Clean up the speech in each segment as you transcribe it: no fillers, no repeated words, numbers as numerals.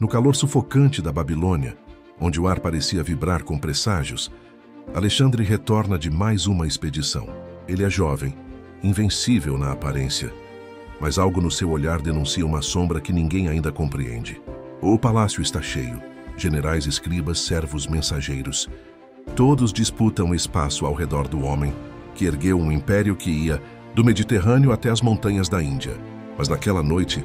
No calor sufocante da Babilônia, onde o ar parecia vibrar com presságios, Alexandre retorna de mais uma expedição. Ele é jovem, invencível na aparência, mas algo no seu olhar denuncia uma sombra que ninguém ainda compreende. O palácio está cheio, generais, escribas, servos, mensageiros. Todos disputam espaço ao redor do homem, que ergueu um império que ia do Mediterrâneo até as montanhas da Índia. Mas naquela noite,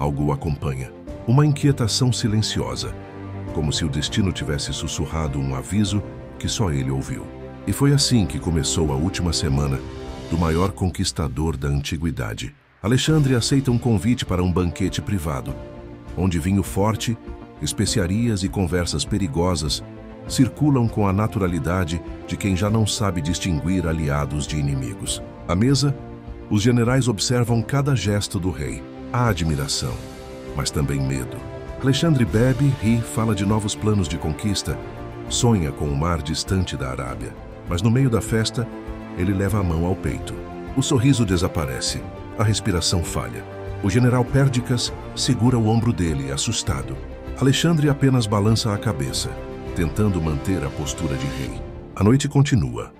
algo o acompanha. Uma inquietação silenciosa, como se o destino tivesse sussurrado um aviso que só ele ouviu. E foi assim que começou a última semana do maior conquistador da antiguidade. Alexandre aceita um convite para um banquete privado, onde vinho forte, especiarias e conversas perigosas circulam com a naturalidade de quem já não sabe distinguir aliados de inimigos. À mesa, os generais observam cada gesto do rei. Há admiração, mas também medo. Alexandre bebe, ri, fala de novos planos de conquista, sonha com o mar distante da Arábia. Mas no meio da festa, ele leva a mão ao peito. O sorriso desaparece, a respiração falha. O general Perdicas segura o ombro dele, assustado. Alexandre apenas balança a cabeça, tentando manter a postura de rei. A noite continua,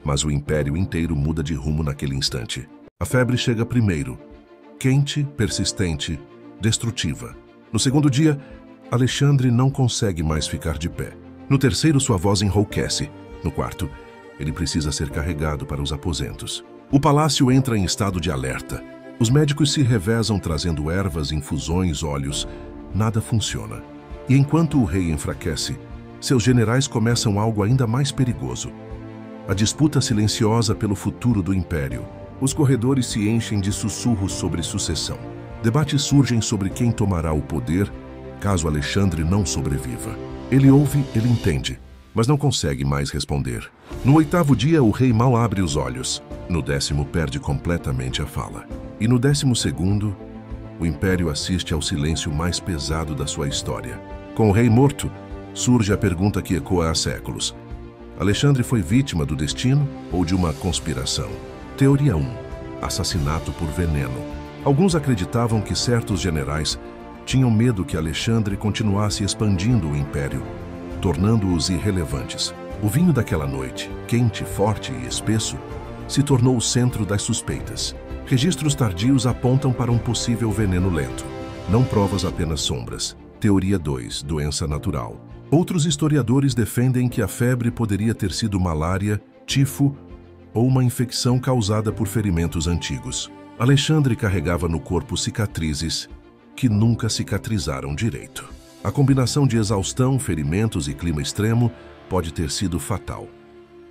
mas o império inteiro muda de rumo naquele instante. A febre chega primeiro, quente, persistente, destrutiva. No segundo dia, Alexandre não consegue mais ficar de pé. No terceiro, sua voz enrouquece. No quarto, ele precisa ser carregado para os aposentos. O palácio entra em estado de alerta. Os médicos se revezam trazendo ervas, infusões, óleos. Nada funciona. E enquanto o rei enfraquece, seus generais começam algo ainda mais perigoso. A disputa silenciosa pelo futuro do império. Os corredores se enchem de sussurros sobre sucessão. Debates surgem sobre quem tomará o poder caso Alexandre não sobreviva. Ele ouve, ele entende, mas não consegue mais responder. No oitavo dia, o rei mal abre os olhos. No 10º, perde completamente a fala. E no 12º, o império assiste ao silêncio mais pesado da sua história. Com o rei morto, surge a pergunta que ecoa há séculos. Alexandre foi vítima do destino ou de uma conspiração? Teoria 1. Assassinato por veneno. Alguns acreditavam que certos generais tinham medo que Alexandre continuasse expandindo o império, tornando-os irrelevantes. O vinho daquela noite, quente, forte e espesso, se tornou o centro das suspeitas. Registros tardios apontam para um possível veneno lento. Não provas, apenas sombras. Teoria 2. Doença natural. Outros historiadores defendem que a febre poderia ter sido malária, tifo ou uma infecção causada por ferimentos antigos. Alexandre carregava no corpo cicatrizes que nunca cicatrizaram direito. A combinação de exaustão, ferimentos e clima extremo pode ter sido fatal.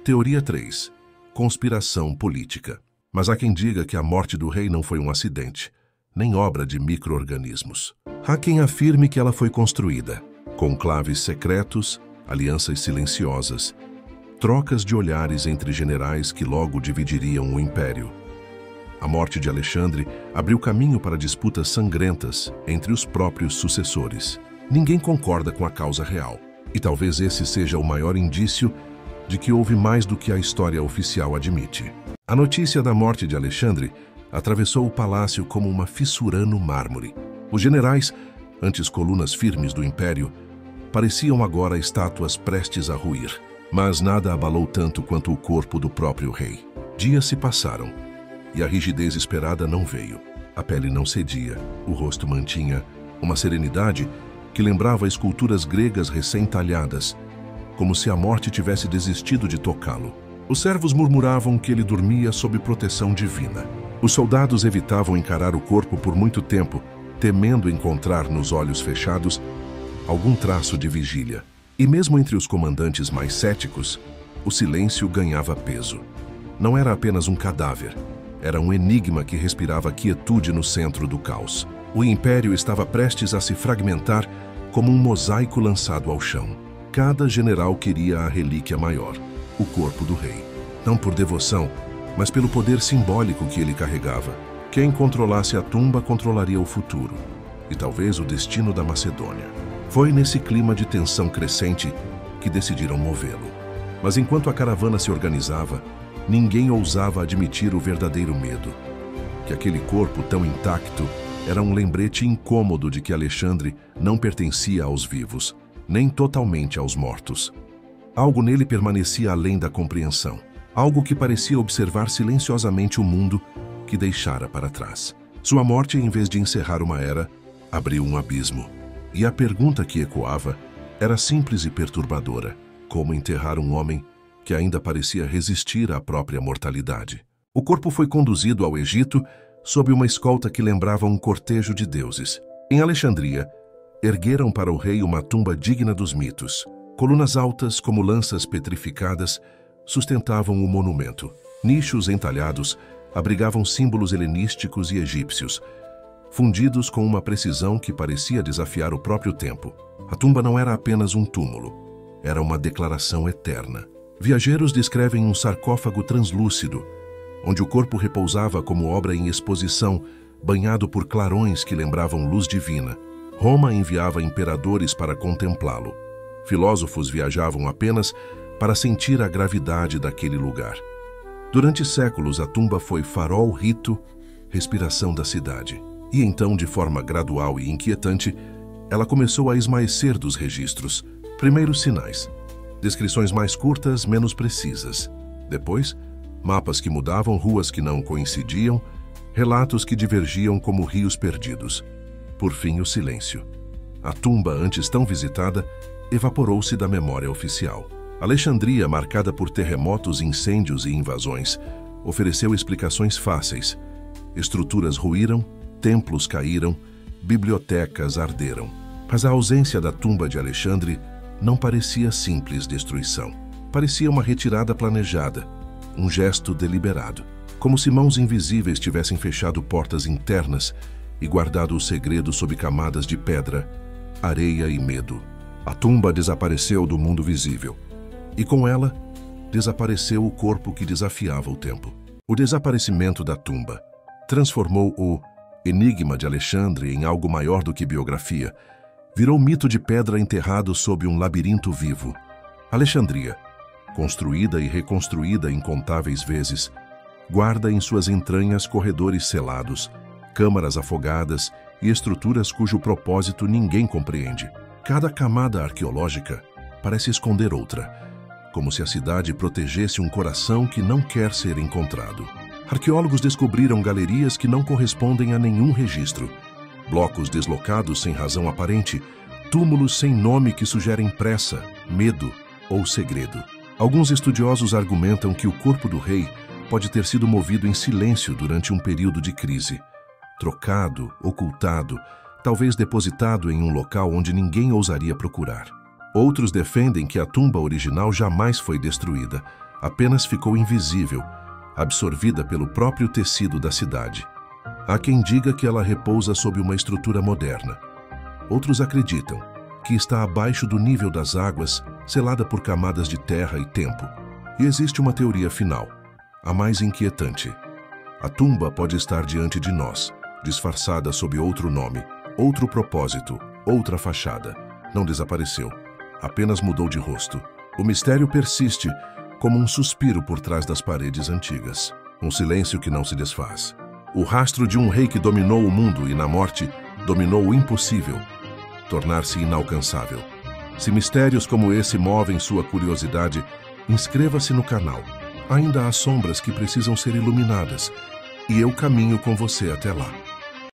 Teoria 3. Conspiração política. Mas há quem diga que a morte do rei não foi um acidente, nem obra de micro-organismos. Há quem afirme que ela foi construída. Conclaves secretos, alianças silenciosas, trocas de olhares entre generais que logo dividiriam o império. A morte de Alexandre abriu caminho para disputas sangrentas entre os próprios sucessores. Ninguém concorda com a causa real, e talvez esse seja o maior indício de que houve mais do que a história oficial admite. A notícia da morte de Alexandre atravessou o palácio como uma fissura no mármore. Os generais, antes colunas firmes do império, pareciam agora estátuas prestes a ruir. Mas nada abalou tanto quanto o corpo do próprio rei. Dias se passaram, e a rigidez esperada não veio. A pele não cedia, o rosto mantinha uma serenidade que lembrava esculturas gregas recém-talhadas, como se a morte tivesse desistido de tocá-lo. Os servos murmuravam que ele dormia sob proteção divina. Os soldados evitavam encarar o corpo por muito tempo, temendo encontrar nos olhos fechados algum traço de vigília. E mesmo entre os comandantes mais céticos, o silêncio ganhava peso. Não era apenas um cadáver, era um enigma que respirava quietude no centro do caos. O império estava prestes a se fragmentar como um mosaico lançado ao chão. Cada general queria a relíquia maior, o corpo do rei. Não por devoção, mas pelo poder simbólico que ele carregava. Quem controlasse a tumba controlaria o futuro, e talvez o destino da Macedônia. Foi nesse clima de tensão crescente que decidiram movê-lo. Mas enquanto a caravana se organizava, ninguém ousava admitir o verdadeiro medo: que aquele corpo tão intacto Era um lembrete incômodo de que Alexandre não pertencia aos vivos, nem totalmente aos mortos. Algo nele permanecia além da compreensão. Algo que parecia observar silenciosamente o mundo que deixara para trás. Sua morte, em vez de encerrar uma era, abriu um abismo. E a pergunta que ecoava era simples e perturbadora: como enterrar um homem que ainda parecia resistir à própria mortalidade? O corpo foi conduzido ao Egito sob uma escolta que lembrava um cortejo de deuses. Em Alexandria, ergueram para o rei uma tumba digna dos mitos. Colunas altas, como lanças petrificadas, sustentavam o monumento. Nichos entalhados abrigavam símbolos helenísticos e egípcios, fundidos com uma precisão que parecia desafiar o próprio tempo. A tumba não era apenas um túmulo, era uma declaração eterna. Viajeros descrevem um sarcófago translúcido, onde o corpo repousava como obra em exposição, banhado por clarões que lembravam luz divina. Roma enviava imperadores para contemplá-lo. Filósofos viajavam apenas para sentir a gravidade daquele lugar. Durante séculos, a tumba foi farol, rito, respiração da cidade. E então, de forma gradual e inquietante, ela começou a esmaecer dos registros. Primeiros sinais, descrições mais curtas, menos precisas. Depois, mapas que mudavam, ruas que não coincidiam, relatos que divergiam como rios perdidos. Por fim, o silêncio. A tumba, antes tão visitada, evaporou-se da memória oficial. Alexandria, marcada por terremotos, incêndios e invasões, ofereceu explicações fáceis. Estruturas ruíram, templos caíram, bibliotecas arderam. Mas a ausência da tumba de Alexandre não parecia simples destruição. Parecia uma retirada planejada, um gesto deliberado, como se mãos invisíveis tivessem fechado portas internas e guardado o segredo sob camadas de pedra, areia e medo. A tumba desapareceu do mundo visível, e com ela, desapareceu o corpo que desafiava o tempo. O desaparecimento da tumba transformou o enigma de Alexandre em algo maior do que biografia. Virou mito de pedra enterrado sob um labirinto vivo. Alexandria, construída e reconstruída incontáveis vezes, guarda em suas entranhas corredores selados, câmaras afogadas e estruturas cujo propósito ninguém compreende. Cada camada arqueológica parece esconder outra, como se a cidade protegesse um coração que não quer ser encontrado. Arqueólogos descobriram galerias que não correspondem a nenhum registro, blocos deslocados sem razão aparente, túmulos sem nome que sugerem pressa, medo ou segredo. Alguns estudiosos argumentam que o corpo do rei pode ter sido movido em silêncio durante um período de crise, trocado, ocultado, talvez depositado em um local onde ninguém ousaria procurar. Outros defendem que a tumba original jamais foi destruída, apenas ficou invisível, absorvida pelo próprio tecido da cidade. Há quem diga que ela repousa sob uma estrutura moderna. Outros acreditam que está abaixo do nível das águas, selada por camadas de terra e tempo. E existe uma teoria final, a mais inquietante. A tumba pode estar diante de nós, disfarçada sob outro nome, outro propósito, outra fachada. Não desapareceu, apenas mudou de rosto. O mistério persiste como um suspiro por trás das paredes antigas. Um silêncio que não se desfaz. O rastro de um rei que dominou o mundo e, na morte, dominou o impossível, tornar-se inalcançável. Se mistérios como esse movem sua curiosidade, inscreva-se no canal. Ainda há sombras que precisam ser iluminadas, e eu caminho com você até lá.